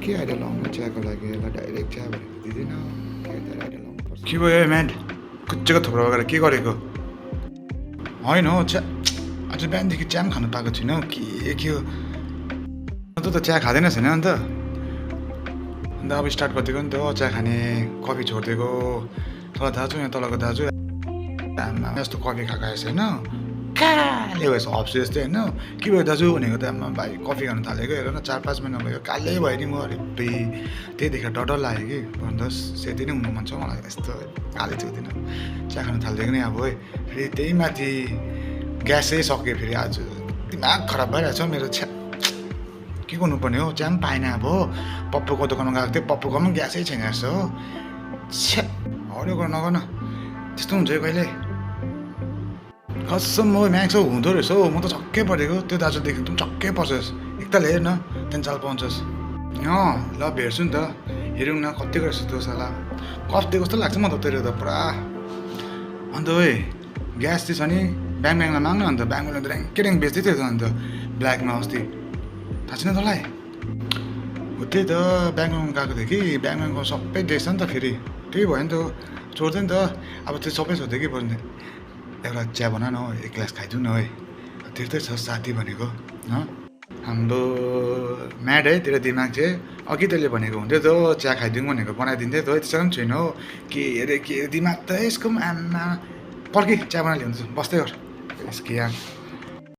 के आइडिया लाउनु चियाको लागि यसलाई डाइरेक्ट चिया भनेको दिँदैन के आइडिया लाउनुपर्छ के भयो म्याट कुच्चेको थुप्रो गरेर के गरेको होइन हौ चिया आज बिहानदेखि चिया पनि खानु पाएको छुइनँ के हो अन्त त चिया खाँदैन छैन अन्त अब स्टार्ट गरिदिएको नि त चिया खाने कफी छोडिदिएको तल दाजु यहाँ तलको दाजु आमा यस्तो कफी खाएको आएछ होइन काले भएछ हप्सु जस्तै होइन के भयो दाजु भनेको त आमा भाइ कफी खानु थालेको हेर न 4-5 महिना भयो कालै भयो नि म अरे त्यही देखेर डर लाग्यो कि भन्नुहोस् सेती नै हुनु मन छ मलाई यस्तो काले चुक्दिनँ चिया खानु थालिदिएको नि अब है फेरि त्यही माथि ग्यासै सक्यो फेरि आज दिमाग खराब भइरहेछ मेरो छ्या के गर्नुपर्ने हो चिया पनि पाएन अब पप्पूको दोकानमा गएको थिएँ पप्पूको पनि ग्यासै छैन रहेछ हो छ्या हरियो गर्न नगर्न त्यस्तो हुन्छ कहिले कसम हो म्याक्स हौ हुँदो रहेछ हौ म त छक्कै परेको त्यो दाजुदेखि त छक्कै पर्छस् एकताल हेर न त्यहाँदेखि चाल पाउँछस् ल भेट्छु नि त हेरौँ न कतिको रहेछ त्यो साला कफ दिएको जस्तो लाग्छ म त तेरो त पुरा अन्त ओए ग्यास चाहिँ छ नि ब्याङमा माग्नु अन्त ब्याङमा त ऱ्याङ बेच्दै थियो त अन्त ब्ल्याकमा अस्ति थाहा छैन तँलाई हो त्यही त ब्याङमा गएको थियो कि ब्याङमा सबै देख्छ नि त फेरि त्यही भयो नि त छोड्दै नि त अब त्यो सबै सोध्यो कि बस्ने एउटा चिया बना न हौ 1 ग्लास खाइदिउँ न है त्यस्तै छ साथी भनेको हाम्रो म्याड है तेरो दिमाग चाहिँ अघि तैँले भनेको हुन्थ्यो त चिया खाइदिउँ भनेको बनाइदिन्थ्यो त त्यसो पनि छैन हौ के अरे के दिमाग त यसको पनि आमा पर्खी चिया बनाइदिनु बस्दै गर यसको यहाँ